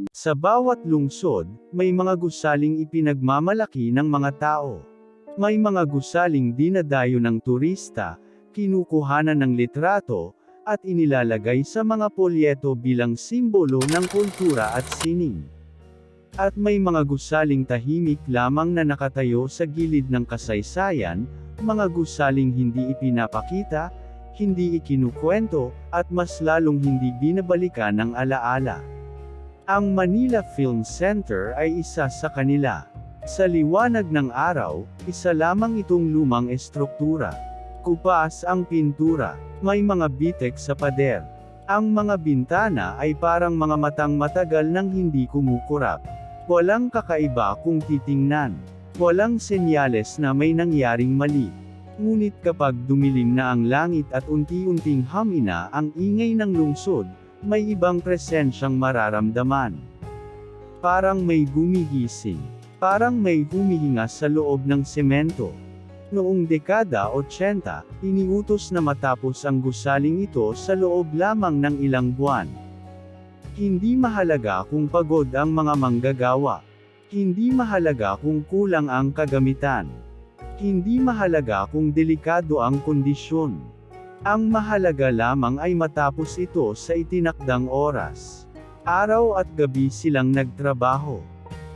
Sa bawat lungsod, may mga gusaling ipinagmamalaki ng mga tao. May mga gusaling dinadayo ng turista, kinukuhanan ng litrato, at inilalagay sa mga polyeto bilang simbolo ng kultura at sining. At may mga gusaling tahimik lamang na nakatayo sa gilid ng kasaysayan, mga gusaling hindi ipinapakita, hindi ikinukwento, at mas lalong hindi binabalikan ng alaala. Ang Manila Film Center ay isa sa kanila. Sa liwanag ng araw, isa lamang itong lumang estruktura. Kupas ang pintura, may mga bitek sa pader. Ang mga bintana ay parang mga matang matagal nang hindi kumukurap. Walang kakaiba kung titingnan. Walang senyales na may nangyaring mali. Ngunit kapag dumilim na ang langit at unti-unting hamina ang ingay ng lungsod, may ibang presensyang mararamdaman. Parang may gumigising. Parang may humihinga sa loob ng semento. Noong dekada 80, iniutos na matapos ang gusaling ito sa loob lamang ng ilang buwan. Hindi mahalaga kung pagod ang mga manggagawa. Hindi mahalaga kung kulang ang kagamitan. Hindi mahalaga kung delikado ang kondisyon. Ang mahalaga lamang ay matapos ito sa itinakdang oras. Araw at gabi silang nagtrabaho.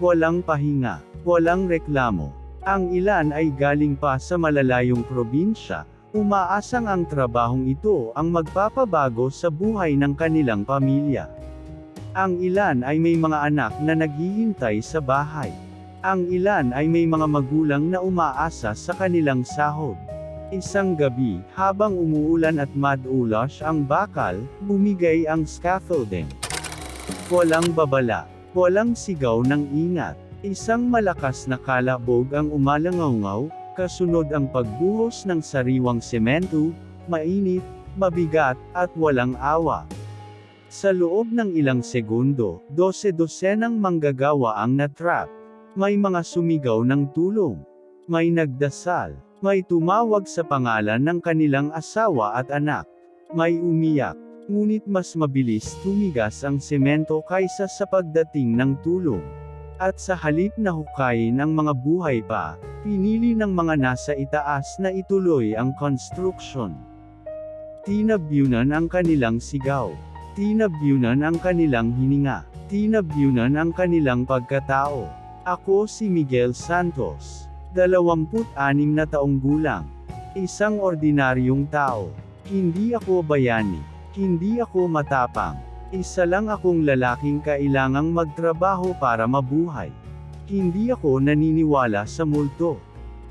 Walang pahinga, walang reklamo. Ang ilan ay galing pa sa malalayong probinsya, umaasang ang trabahong ito ang magpapabago sa buhay ng kanilang pamilya. Ang ilan ay may mga anak na naghihintay sa bahay. Ang ilan ay may mga magulang na umaasa sa kanilang sahod. Isang gabi, habang umuulan at madulas ang bakal, bumigay ang scaffolding. Walang babala, walang sigaw ng ingat. Isang malakas na kalabog ang umalangaw, kasunod ang pagbuhos ng sariwang semento, mainit, mabigat, at walang awa. Sa loob ng ilang segundo, 12-dosenang manggagawa ang natrap. May mga sumigaw ng tulong. May nagdasal. May tumawag sa pangalan ng kanilang asawa at anak. May umiyak. Ngunit mas mabilis tumigas ang semento kaysa sa pagdating ng tulong. At sa halip na hukayin ang mga buhay pa, pinili ng mga nasa itaas na ituloy ang construction. Tinabyunan ang kanilang sigaw. Tinabyunan ang kanilang hininga. Tinabyunan ang kanilang pagkatao. Ako si Miguel Santos. 26 na taong gulang. Isang ordinaryong tao. Hindi ako bayani. Hindi ako matapang. Isa lang akong lalaking kailangang magtrabaho para mabuhay. Hindi ako naniniwala sa multo.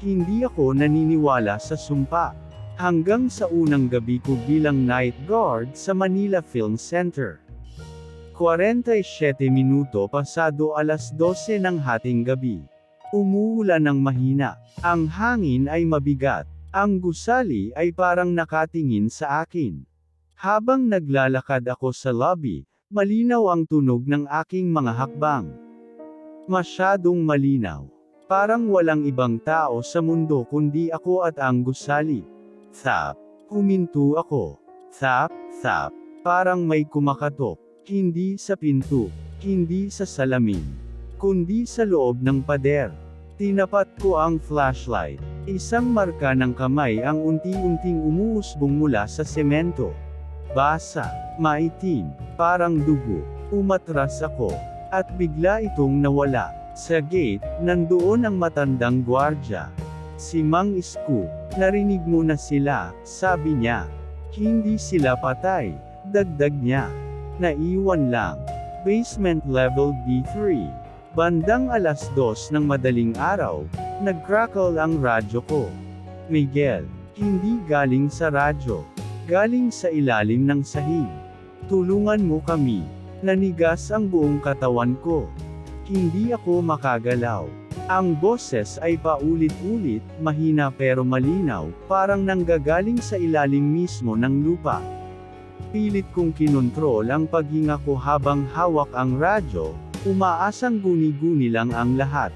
Hindi ako naniniwala sa sumpa. Hanggang sa unang gabi ko bilang night guard sa Manila Film Center. 47 minuto pasado alas 12 ng hating gabi. Umuulan ng mahina. Ang hangin ay mabigat. Ang gusali ay parang nakatingin sa akin. Habang naglalakad ako sa lobby, malinaw ang tunog ng aking mga hakbang. Masyadong malinaw. Parang walang ibang tao sa mundo kundi ako at ang gusali. Thap. Huminto ako. Thap, thap. Parang may kumakatok. Hindi sa pinto. Hindi sa salamin. Kundi sa loob ng pader. Tinapat ko ang flashlight. Isang marka ng kamay ang unti-unting umuusbong mula sa semento. Basa, maitim, parang dugo. Umatras ako. At bigla itong nawala. Sa gate, nandoon ang matandang gwardya. Si Mang Isko. Narinig mo na sila, sabi niya. Hindi sila patay. Dagdag niya. Naiwan lang. Basement level B3. Bandang alas 2 ng madaling araw, nag-crackle ang radyo ko. Miguel, hindi galing sa radyo. Galing sa ilalim ng sahig. Tulungan mo kami. Nanigas ang buong katawan ko. Hindi ako makagalaw. Ang boses ay paulit-ulit, mahina pero malinaw, parang nanggagaling sa ilalim mismo ng lupa. Pilit kong kinontrol ang paghinga ko habang hawak ang radyo, umaasang guni-guni lang ang lahat.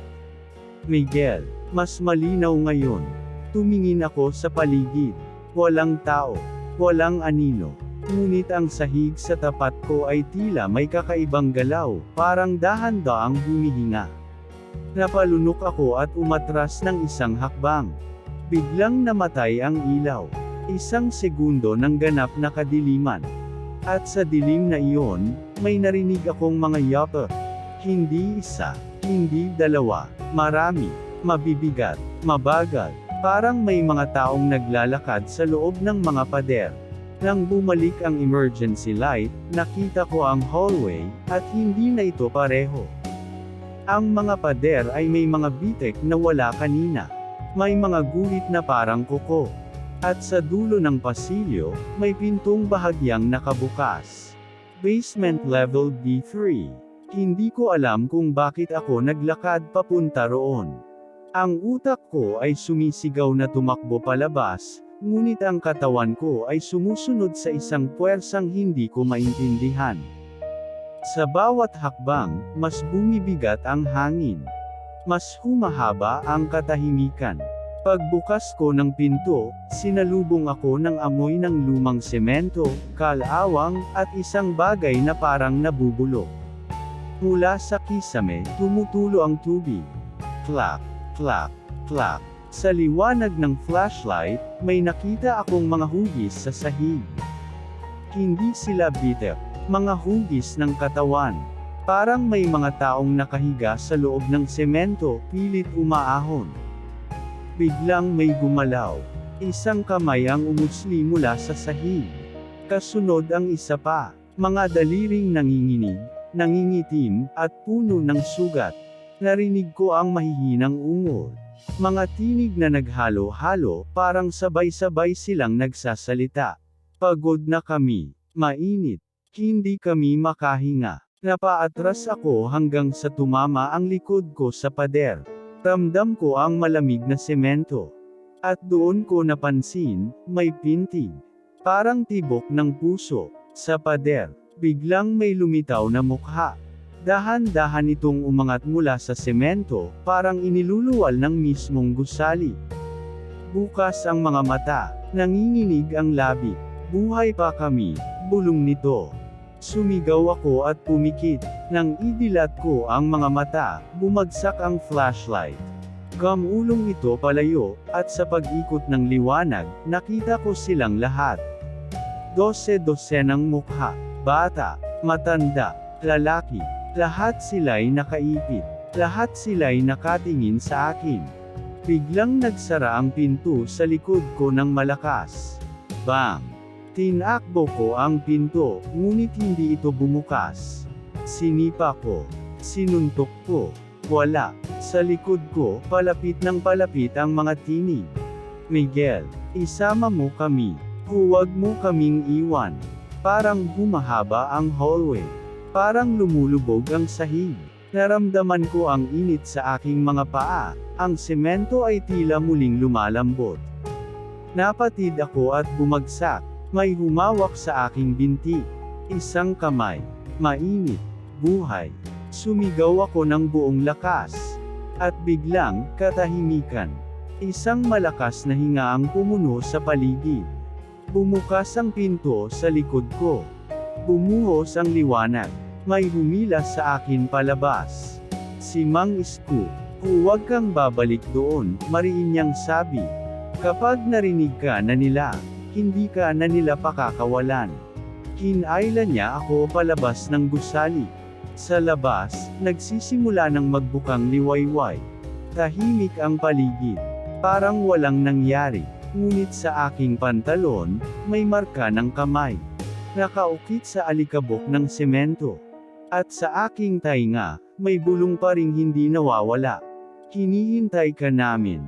Miguel, mas malinaw ngayon. Tumingin ako sa paligid. Walang tao. Walang anino. Ngunit ang sahig sa tapat ko ay tila may kakaibang galaw, parang dahan-daang humihinga. Napalunok ako at umatras ng isang hakbang. Biglang namatay ang ilaw. Isang segundo ng ganap na kadiliman. At sa dilim na iyon, may narinig akong mga yapa. Hindi isa, hindi dalawa, marami, mabibigat, mabagal. Parang may mga taong naglalakad sa loob ng mga pader. Nang bumalik ang emergency light, nakita ko ang hallway, at hindi na ito pareho. Ang mga pader ay may mga bitek na wala kanina. May mga guhit na parang kuko. At sa dulo ng pasilyo, may pintong bahagyang nakabukas. Basement level B3. Hindi ko alam kung bakit ako naglakad papunta roon. Ang utak ko ay sumisigaw na tumakbo palabas, ngunit ang katawan ko ay sumusunod sa isang puwersang hindi ko maintindihan. Sa bawat hakbang, mas bumibigat ang hangin. Mas humahaba ang katahimikan. Pagbukas ko ng pinto, sinalubong ako ng amoy ng lumang semento, kalawang, at isang bagay na parang nabubulok. Mula sa kisame, tumutulo ang tubig. Clap, clap, clap. Sa liwanag ng flashlight, may nakita akong mga hugis sa sahig. Hindi sila bitek, mga hugis ng katawan. Parang may mga taong nakahiga sa loob ng semento, pilit umaahon. Biglang may gumalaw. Isang kamay ang umusli mula sa sahig. Kasunod ang isa pa. Mga daliring nanginginig, nangingitim, at puno ng sugat. Narinig ko ang mahihinang ungol. Mga tinig na naghalo-halo, parang sabay-sabay silang nagsasalita. Pagod na kami. Mainit. Hindi kami makahinga. Napaatras ako hanggang sa tumama ang likod ko sa pader. Ramdam ko ang malamig na semento. At doon ko napansin, may pintig. Parang tibok ng puso. Sa pader, biglang may lumitaw na mukha. Dahan-dahan itong umangat mula sa semento, parang iniluluwal ng mismong gusali. Bukas ang mga mata, nanginginig ang labi. Buhay pa kami, bulong nito. Sumigaw ako at pumikit. Nang idilat ko ang mga mata, bumagsak ang flashlight. Gamulong ito palayo, at sa pag-ikot ng liwanag, nakita ko silang lahat. 12-dosenang mukha, bata, matanda, lalaki, lahat sila'y nakaipit. Lahat sila'y nakatingin sa akin. Biglang nagsara ang pinto sa likod ko ng malakas. Bang! Tinakbo ko ang pinto, ngunit hindi ito bumukas. Sinipa ko. Sinuntok ko. Wala. Sa likod ko, palapit ng palapit ang mga tinig. Miguel, isama mo kami. Huwag mo kaming iwan. Parang humahaba ang hallway. Parang lumulubog ang sahig. Naramdaman ko ang init sa aking mga paa. Ang semento ay tila muling lumalambot. Napatid ako at bumagsak. May humawak sa aking binti. Isang kamay. Mainit. Buhay. Sumigaw ako ng buong lakas. At biglang, katahimikan. Isang malakas na hinga ang pumuno sa paligid. Bumukas ang pinto sa likod ko. Bumuhos ang liwanag. May humilas sa akin palabas. Si Mang Isko. Huwag kang babalik doon, mariin niyang sabi. Kapag narinig ka na nila, hindi ka na nila pakakawalan. Kinayla niya ako palabas ng gusali. Sa labas, nagsisimula ng magbukang liwayway. Tahimik ang paligid. Parang walang nangyari. Ngunit sa aking pantalon, may marka ng kamay. Nakaukit sa alikabok ng semento. At sa aking tainga, may bulong pa ring hindi nawawala. Hinihintay ka namin.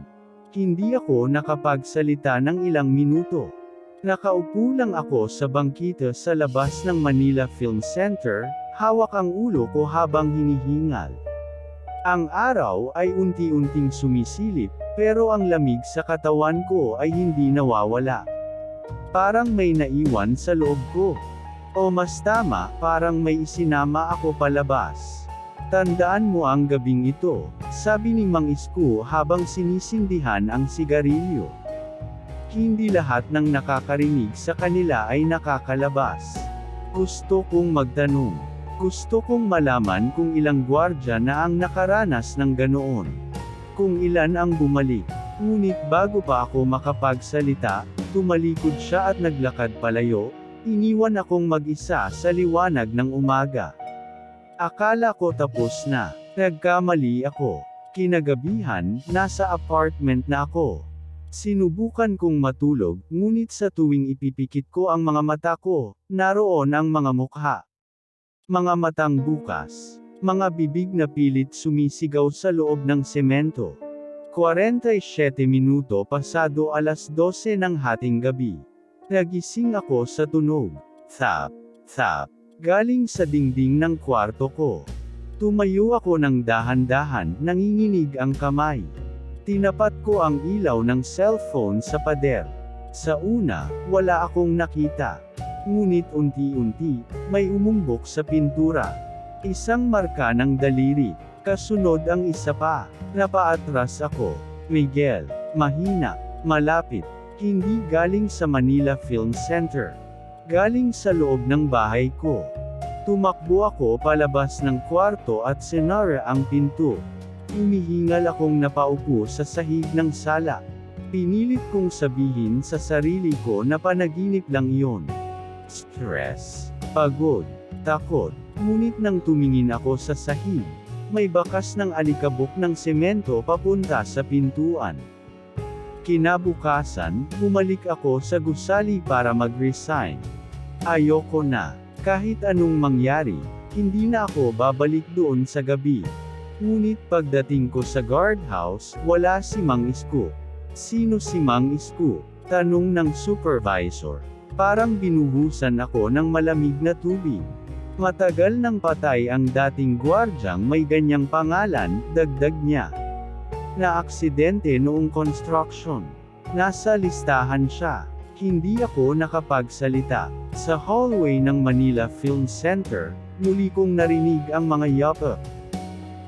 Hindi ako nakapagsalita ng ilang minuto. Nakaupo lang ako sa bangkita sa labas ng Manila Film Center, hawak ang ulo ko habang hinihingal. Ang araw ay unti-unting sumisilip, pero ang lamig sa katawan ko ay hindi nawawala. Parang may naiwan sa loob ko. O mas tama, parang may isinama ako palabas. Tandaan mo ang gabing ito, sabi ni Mang Isko habang sinisindihan ang sigarilyo. Hindi lahat ng nakakarinig sa kanila ay nakakalabas. Gusto kong magtanong. Gusto kong malaman kung ilang gwardiya na ang nakaranas ng ganoon. Kung ilan ang bumalik. Ngunit bago pa ako makapagsalita, tumalikod siya at naglakad palayo, iniwan akong mag-isa sa liwanag ng umaga. Akala ko tapos na. Nagkamali ako. Kinagabihan, nasa apartment na ako. Sinubukan kong matulog, ngunit sa tuwing ipipikit ko ang mga mata ko, naroon ang mga mukha. Mga matang bukas. Mga bibig na pilit sumisigaw sa loob ng semento. 47 minuto pasado alas 12 ng hating gabi. Nagising ako sa tunog. Thap, thap. Galing sa dingding ng kwarto ko. Tumayo ako ng dahan-dahan, nanginginig ang kamay. Tinapat ko ang ilaw ng cellphone sa pader. Sa una, wala akong nakita. Ngunit unti-unti, may umumbok sa pintura. Isang marka ng daliri. Kasunod ang isa pa. Napaatras ako. Miguel. Mahina. Malapit. Hindi galing sa Manila Film Center. Galing sa loob ng bahay ko. Tumakbo ako palabas ng kwarto at sinara ang pinto. Humihingal akong napaupo sa sahig ng sala. Pinilit kong sabihin sa sarili ko na panaginip lang iyon. Stress, pagod, takot. Ngunit nang tumingin ako sa sahig, may bakas ng alikabok ng semento papunta sa pintuan. Kinabukasan, bumalik ako sa gusali para mag-resign. Ayoko na. Kahit anong mangyari, hindi na ako babalik doon sa gabi. Ngunit pagdating ko sa guardhouse, wala si Mang Isko. Sino si Mang Isko? Tanong ng supervisor. Parang binuhusan ako ng malamig na tubig. Matagal nang patay ang dating gwardyang may ganyang pangalan, dagdag niya. Na-aksidente noong construction. Nasa listahan siya. Hindi ako nakapagsalita. Sa hallway ng Manila Film Center, muli kong narinig ang mga yapa.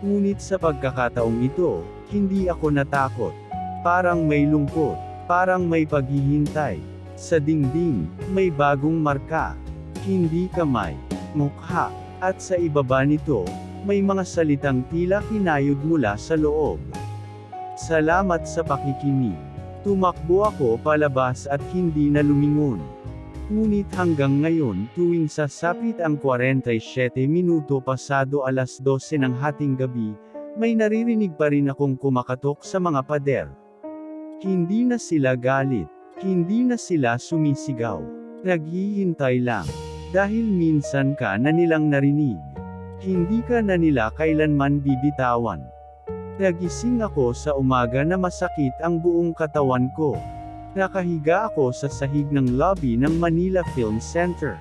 Ngunit sa pagkakataong ito, hindi ako natakot. Parang may lungkot. Parang may paghihintay. Sa dingding, may bagong marka. Hindi kamay, mukha. At sa ibaba nito, may mga salitang tila kinayod mula sa loob. Salamat sa pakikinig. Tumakbo ako palabas at hindi na lumingon. Ngunit hanggang ngayon, tuwing sasapit ang 47 minuto pasado alas 12 ng hating gabi, may naririnig pa rin akong kumakatok sa mga pader. Hindi na sila galit. Hindi na sila sumisigaw. Naghihintay lang. Dahil minsan ka na nilang narinig. Hindi ka na nila kailanman bibitawan. Nagising ako sa umaga na masakit ang buong katawan ko. Nakahiga ako sa sahig ng lobby ng Manila Film Center.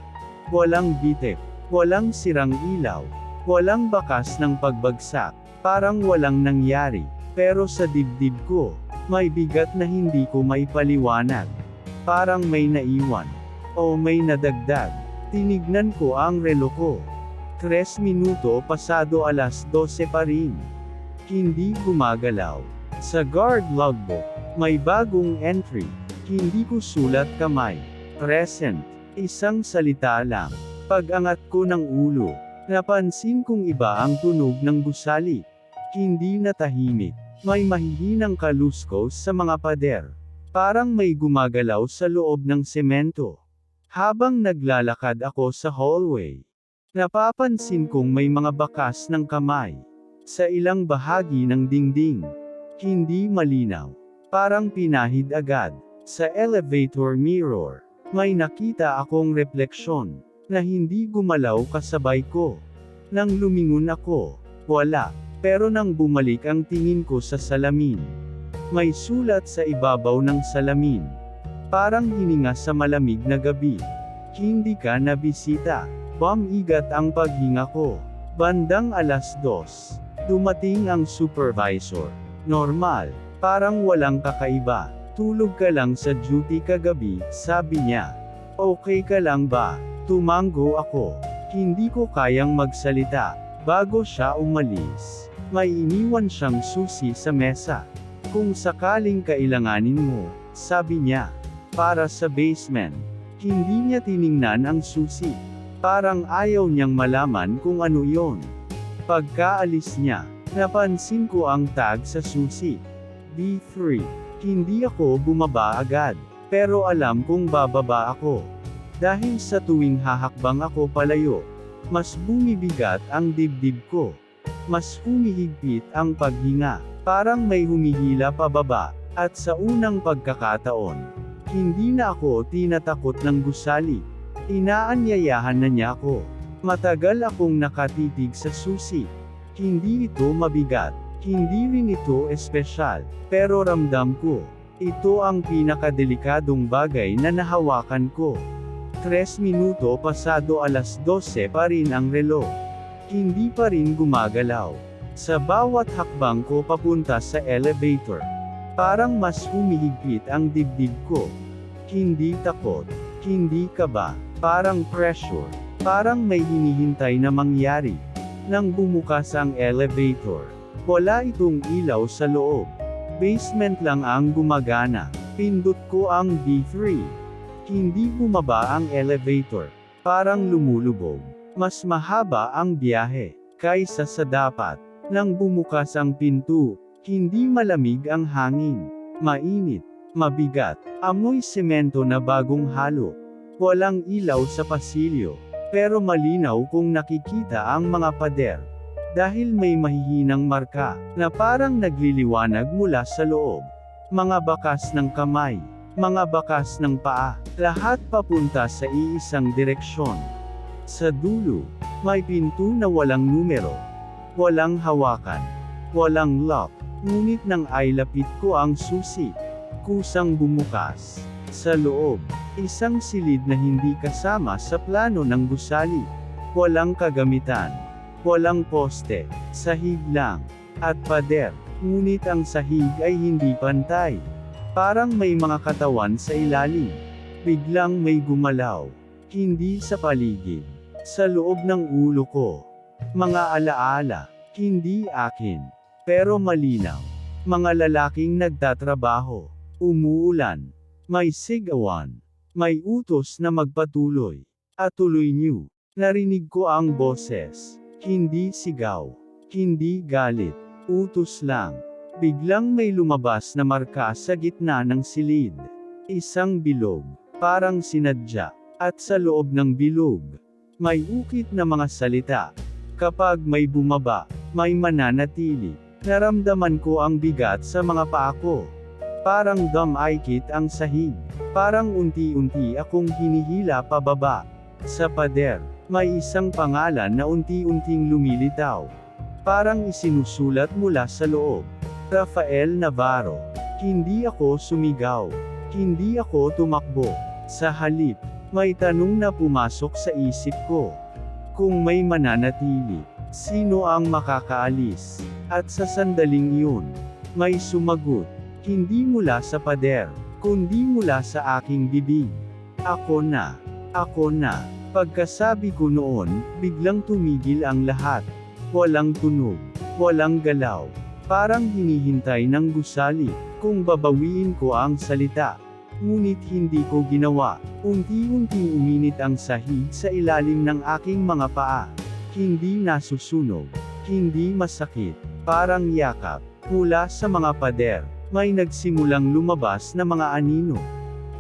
Walang bitek, walang sirang ilaw, walang bakas ng pagbagsak, parang walang nangyari. Pero sa dibdib ko, may bigat na hindi ko maipaliwanag. Parang may naiwan. O may nadagdag. Tinignan ko ang relo ko. 3 minuto pasado alas 12 pa rin. Hindi gumagalaw. Sa guard logbook, may bagong entry. Hindi ko sulat kamay. Present. Isang salita lang. Pag-angat ko ng ulo, napansin kong iba ang tunog ng gusali. Hindi na tahimik. May mahihinang kaluskos sa mga pader. Parang may gumagalaw sa loob ng semento. Habang naglalakad ako sa hallway, napapansin kong may mga bakas ng kamay. Sa ilang bahagi ng dingding. Hindi malinaw. Parang pinahid agad. Sa elevator mirror, may nakita akong refleksyon, na hindi gumalaw kasabay ko. Nang lumingon ako, wala. Pero nang bumalik ang tingin ko sa salamin, may sulat sa ibabaw ng salamin. Parang hininga sa malamig na gabi. Hindi ka nabisita. Bumigat ang paghinga ko. Bandang alas 2. Dumating ang supervisor. Normal. Parang walang kakaiba. Tulog ka lang sa duty kagabi, sabi niya. Okay ka lang ba? Tumango ako. Hindi ko kayang magsalita. Bago siya umalis, may iniwan siyang susi sa mesa. Kung sakaling kailanganin mo, sabi niya. para sa basement. Hindi niya tiningnan ang susi. Parang ayaw niyang malaman kung ano yon. Pagkaalis niya, napansin ko ang tag sa susi. B3. Hindi ako bumaba agad, pero alam kong bababa ako. Dahil sa tuwing hahakbang ako palayo, mas bumibigat ang dibdib ko. Mas humihigpit ang paghinga, parang may humihila pababa, at sa unang pagkakataon, hindi na ako tinatakot ng gusali. Inaanyayahan na niya ako. Matagal akong nakatitig sa susi. Hindi ito mabigat, hindi rin ito espesyal, pero ramdam ko, ito ang pinakadelikadong bagay na nahawakan ko. 3 minuto pasado alas 12 pa rin ang relo. Hindi pa rin gumagalaw. Sa bawat hakbang ko papunta sa elevator, parang mas humihigpit ang dibdib ko. Hindi takot, hindi kaba, parang pressure, parang may hinihintay na mangyari. Nang bumukas ang elevator, wala itong ilaw sa loob. Basement lang ang gumagana. Pindot ko ang B3. Hindi bumaba ang elevator. Parang lumulubog. Mas mahaba ang biyahe kaysa sa dapat. Nang bumukas ang pinto, hindi malamig ang hangin. Mainit, mabigat, amoy semento na bagong halo. Walang ilaw sa pasilyo, pero malinaw kung nakikita ang mga pader. Dahil may mahihinang marka na parang nagliliwanag mula sa loob. Mga bakas ng kamay, mga bakas ng paa, lahat papunta sa iisang direksyon. Sa dulo, may pinto na walang numero. Walang hawakan. Walang lock. Ngunit nang ailapit ko ang susi, kusang bumukas. Sa loob, isang silid na hindi kasama sa plano ng gusali. Walang kagamitan. Walang poste. Sahig lang. At pader. Ngunit ang sahig ay hindi pantay. Parang may mga katawan sa ilalim. Biglang may gumalaw. Hindi sa paligid. Sa loob ng ulo ko. Mga alaala. Hindi akin. Pero malinaw. Mga lalaking nagtatrabaho. Umuulan. May sigawan. May utos na magpatuloy. At tuloy niyo. Narinig ko ang boses. Hindi sigaw. Hindi galit. Utos lang. Biglang may lumabas na marka sa gitna ng silid. Isang bilog. Parang sinadya. At sa loob ng bilog, may ukit na mga salita. Kapag may bumaba, may mananatili. Naramdaman ko ang bigat sa mga paa ko. Parang dumaikit ang sahig. Parang unti-unti akong hinihila pababa. Sa pader, may isang pangalan na unti-unting lumilitaw. Parang isinusulat mula sa loob. Rafael Navarro. Hindi ako sumigaw. Hindi ako tumakbo. Sa halip, may tanong na pumasok sa isip ko. Kung may mananatili, sino ang makakaalis? At sa sandaling iyon, may sumagot. Hindi mula sa pader, kundi mula sa aking bibig. Ako na. Ako na. Pagkasabi ko noon, biglang tumigil ang lahat. Walang tunog. Walang galaw. Parang hinihintay ng gusali, kung babawiin ko ang salita. Ngunit hindi ko ginawa. Unti-unting uminit ang sahig sa ilalim ng aking mga paa. Hindi nasusunog. Hindi masakit. Parang yakap. Mula sa mga pader, may nagsimulang lumabas na mga anino.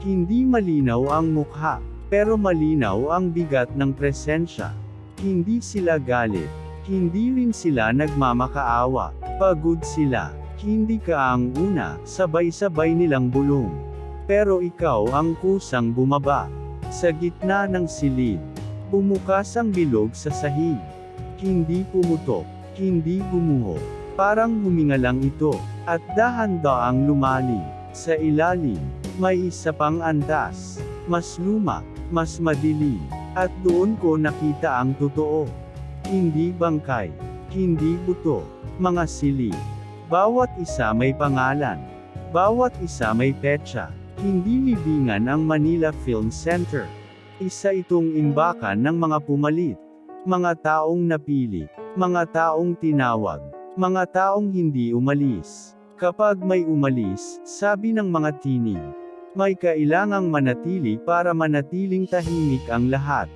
Hindi malinaw ang mukha, pero malinaw ang bigat ng presensya. Hindi sila galit. Hindi rin sila nagmamakaawa. Pagod sila. Hindi ka ang una, sabay-sabay nilang bulong. Pero ikaw ang kusang bumaba. Sa gitna ng silid, bumukas ang bilog sa sahig. Hindi pumutok. Hindi gumuho. Parang huminga lang ito. At dahan-daang lumalim. Sa ilalim, may isa pang antas. Mas luma. Mas madilim. At doon ko nakita ang totoo. Hindi bangkay. Hindi buto. Mga silid. Bawat isa may pangalan. Bawat isa may petsa. Hindi libingan ang Manila Film Center. Isa itong imbakan ng mga pumalit. Mga taong napili. Mga taong tinawag. Mga taong hindi umalis. Kapag may umalis, sabi ng mga tinig, May kailangang manatili para manatiling tahimik ang lahat.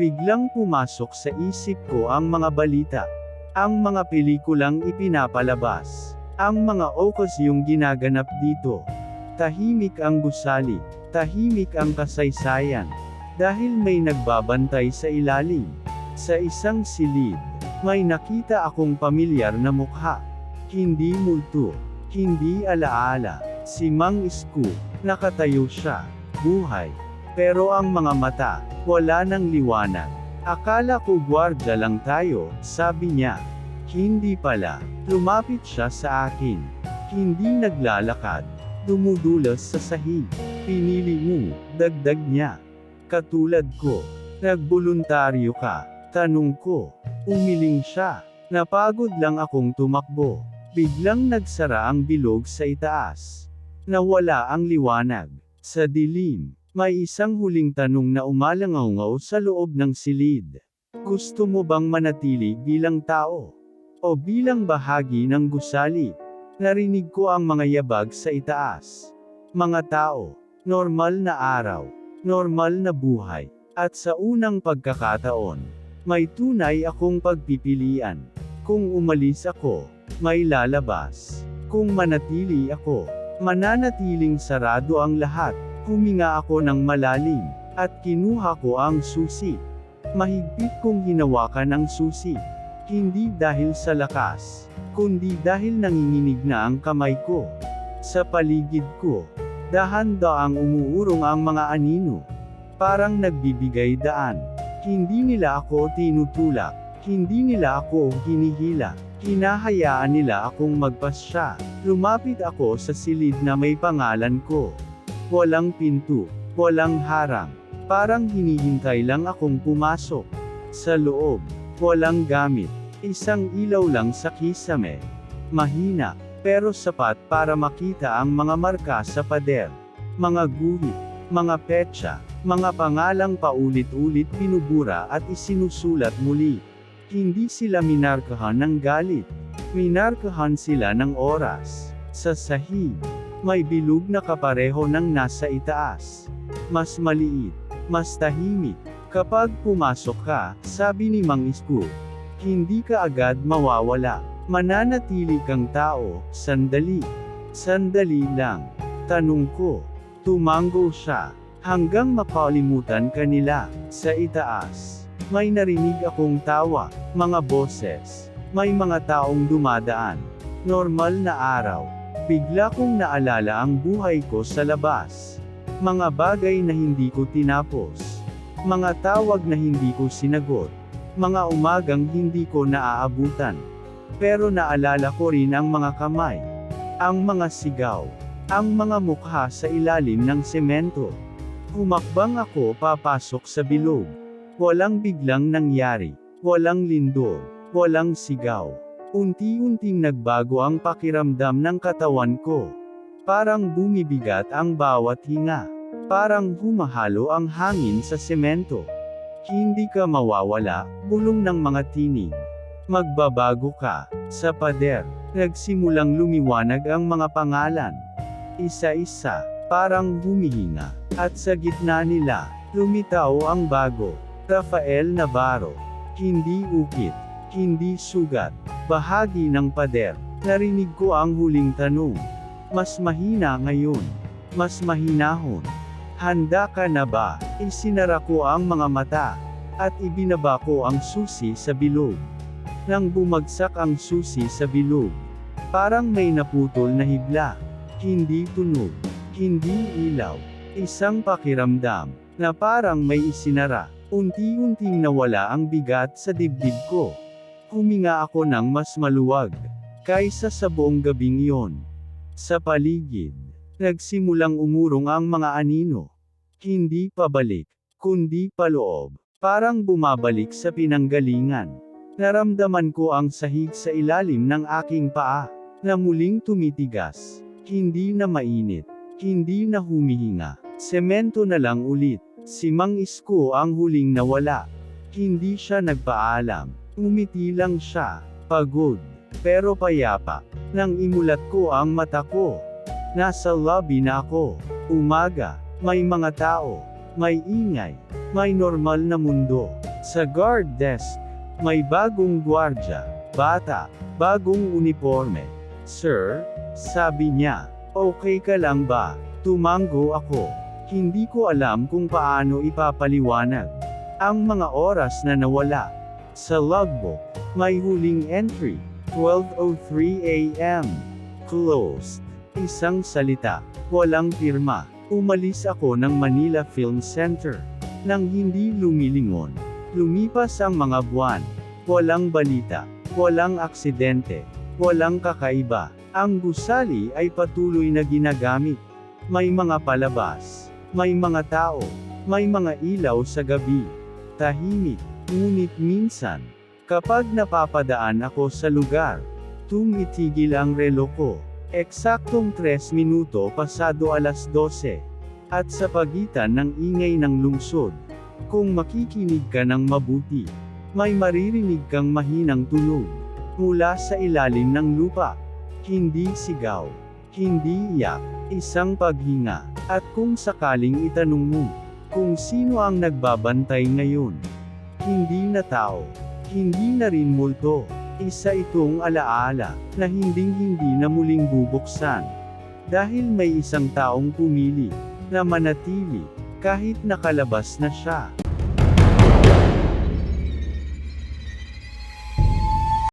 Biglang pumasok sa isip ko ang mga balita. Ang mga pelikulang ipinapalabas. Ang mga okasyong ginaganap dito. Tahimik ang gusali. Tahimik ang kasaysayan. Dahil may nagbabantay sa ilalim. Sa isang silid, may nakita akong pamilyar na mukha. Hindi multo. Hindi alaala. Si Mang Isko. Nakatayo siya. Buhay. Pero ang mga mata, wala nang liwanag. Akala ko gwardya lang tayo, sabi niya. Hindi pala. Lumapit siya sa akin. Hindi naglalakad. Dumudulas sa sahig. Pinili mo, dagdag niya. Katulad ko. Nagboluntaryo ka. Tanong ko. Umiling siya. Napagod lang akong tumakbo. Biglang nagsara ang bilog sa itaas. Nawala ang liwanag. Sa dilim, may isang huling tanong na umalangaw sa loob ng silid. Gusto mo bang manatili bilang tao? O bilang bahagi ng gusali? Narinig ko ang mga yabag sa itaas. Mga tao, normal na araw, normal na buhay. At sa unang pagkakataon, may tunay akong pagpipilian. Kung umalis ako, may lalabas. Kung manatili ako, mananatiling sarado ang lahat. Huminga ako ng malalim, at kinuha ko ang susi. Mahigpit kong hinawakan ang susi. Hindi dahil sa lakas, kundi dahil nanginginig na ang kamay ko. Sa paligid ko, dahan-daang umuurong ang mga anino. Parang nagbibigay daan. Hindi nila ako tinutulak. Hindi nila ako hinihila. Hinahayaan nila akong magpasya. Lumapit ako sa silid na may pangalan ko. Walang pinto, walang harang. Parang hinihintay lang akong pumasok. Sa loob, walang gamit. Isang ilaw lang sa kisame. Mahina, pero sapat para makita ang mga marka sa pader. Mga guhit, mga petsa, mga pangalang paulit-ulit binubura at isinusulat muli. Hindi sila minarkahan ng galit. Minarkahan sila ng oras. Sa sahig, may bilog na kapareho ng nasa itaas. Mas maliit, mas tahimik. Kapag pumasok ka, sabi ni Mang Isko, hindi ka agad mawawala. Mananatili kang tao, sandali. Sandali lang. Tanong ko. Tumango siya. Hanggang makalimutan ka nila. Sa itaas, may narinig akong tawa, mga boses. May mga taong dumadaan. Normal na araw. Bigla kong naalala ang buhay ko sa labas. Mga bagay na hindi ko tinapos. Mga tawag na hindi ko sinagot. Mga umagang hindi ko naaabutan. Pero naalala ko rin ang mga kamay. Ang mga sigaw. Ang mga mukha sa ilalim ng semento. Humakbang ako papasok sa bilog. Walang biglang nangyari. Walang lindol. Walang sigaw. Unti-unting nagbago ang pakiramdam ng katawan ko. Parang bumibigat ang bawat hinga. Parang humahalo ang hangin sa semento. Hindi ka mawawala, bulong ng mga tinig. Magbabago ka. Sa pader, nagsimulang lumiwanag ang mga pangalan. Isa-isa, parang humihinga. At sa gitna nila, lumitaw ang bago. Rafael Navarro. Hindi ukit. Hindi sugat. Bahagi ng pader. Narinig ko ang huling tanong. Mas mahina ngayon. Mas mahinahon. Handa ka na ba? Isinara ko ang mga mata. At ibinaba ko ang susi sa bilog. Nang bumagsak ang susi sa bilog, parang may naputol na hibla. Hindi tunog. Hindi ilaw. Isang pakiramdam na parang may isinara. Unti-unting nawala ang bigat sa dibdib ko. Huminga ako ng mas maluwag kaysa sa buong gabing iyon. Sa paligid, nagsimulang umurong ang mga anino. Hindi pabalik, kundi paloob. Parang bumabalik sa pinanggalingan. Naramdaman ko ang sahig sa ilalim ng aking paa, na muling tumitigas. Hindi na mainit, hindi na humihinga. Semento na lang ulit. Si Mang Isko ang huling nawala. Hindi siya nagpaalam. Umiti lang siya. Pagod. Pero payapa. Nang imulat ko ang mata ko. Nasa lobby na ako. Umaga, may mga tao, may ingay, may normal na mundo. Sa guard desk, may bagong gwardya, bata, bagong uniforme. Sir, sabi niya, okay ka lang ba? Tumango ako. Hindi ko alam kung paano ipapaliwanag ang mga oras na nawala. Sa logbook, may huling entry, 12:03 AM. Closed. Isang salita, walang pirma. Umalis ako ng Manila Film Center. Nang hindi lumilingon. Lumipas ang mga buwan. Walang balita. Walang aksidente. Walang kakaiba. Ang gusali ay patuloy na ginagamit. May mga palabas. May mga tao. May mga ilaw sa gabi. Tahimik. Ngunit minsan, kapag napapadaan ako sa lugar, tumitigil ang relo ko. Eksaktong 3 minuto pasado 12:00. At sa pagitan ng ingay ng lungsod, kung makikinig ka ng mabuti, may maririnig kang mahinang tunog mula sa ilalim ng lupa. Hindi sigaw, hindi iyak, isang paghinga. At kung sakaling itanong mo, kung sino ang nagbabantay ngayon, hindi na tao, hindi na rin multo. Isa itong alaala, na hinding-hindi na muling bubuksan. Dahil may isang taong pumili, na manatili, kahit nakalabas na siya.